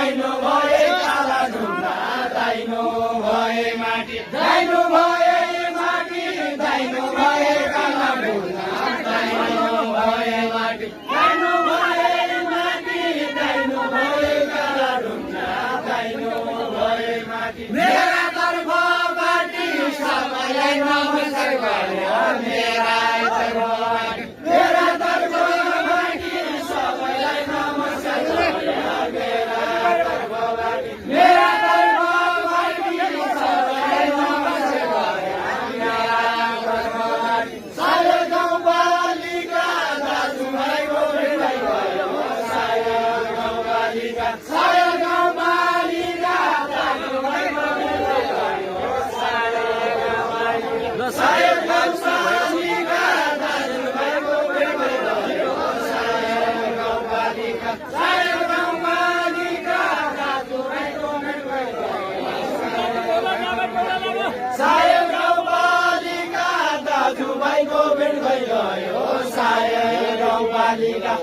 दाइनो भए काला ढुङ्गा दाइनो भए माटी दाइनो भए माटी दाइनो भए काला ढुङ्गा दाइनो भए माटी दाइनो भए माटी दाइनो भए काला ढुङ्गा दाइनो भए माटी मेरा तर्फबाट सबैलाई नमस्कार गर्यो मेरा तर्फबाट मेरा तर्फबाट सबैलाई नमस्कार गर्यो मेरा तर्फबाट मेरा तर्फबाट सबैलाई नमस्कार गर्यो मेरा तर्फबाट सायो गाउँपालिका दाजुभाइको भेट भयो सायो गाउँपालिका सायो गाउँपालिका दाजुभाइको भेट भयो सायो गाउँपालिका सायो गाउँपालिका दाजुभाइको भेट भयो सायो गाउँपालिका सायो गाउँपालिका दाजुभाइको भेट भयो सायो गाउँपालिका दाजुभाइको भेट भइगयो सायो गाउँपालिका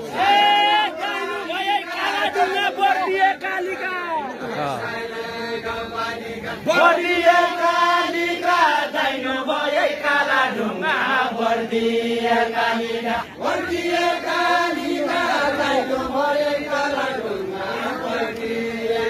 बर्दिए कालिका दाइनो भए काला ढुङ्गा बर्दिए कालिका दाइनो भए काला ढुङ्गा बर्दिए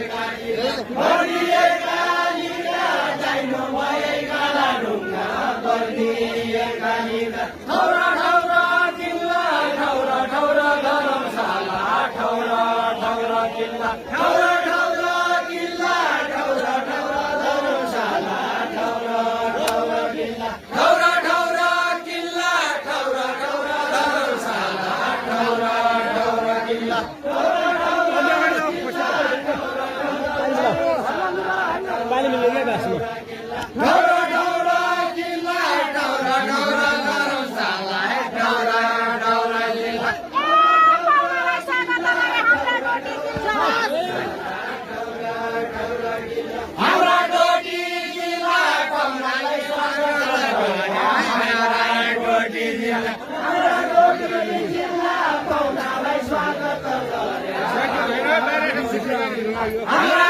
कालिका दाइनो भए काला ढुङ्गा बर्दिए कालिका ठौरा ठौरा किल्ला ठौरा ठौरा धर्मशाला ठौरा ठौरा किल्ला ठौरा ठौरा किल्ला ठौरा ठौरा धर्मशाला ठौरा ठौरा किल्ला ठौरा ठौरा किल्ला ठौरा ठौरा धर्मशाला ठौरा ठौरा किल्ला ठौरा ठौरा किल्ला ठौरा ठौरा धर्मशाला ठौरा ठौरा किल्ला हाम्रा डोटी जिल्ला ठौरालाई स्वागत गर्यो हाम्रा डोटी जिल्ला ठौरालाई स्वागत गर्यो हाम्रा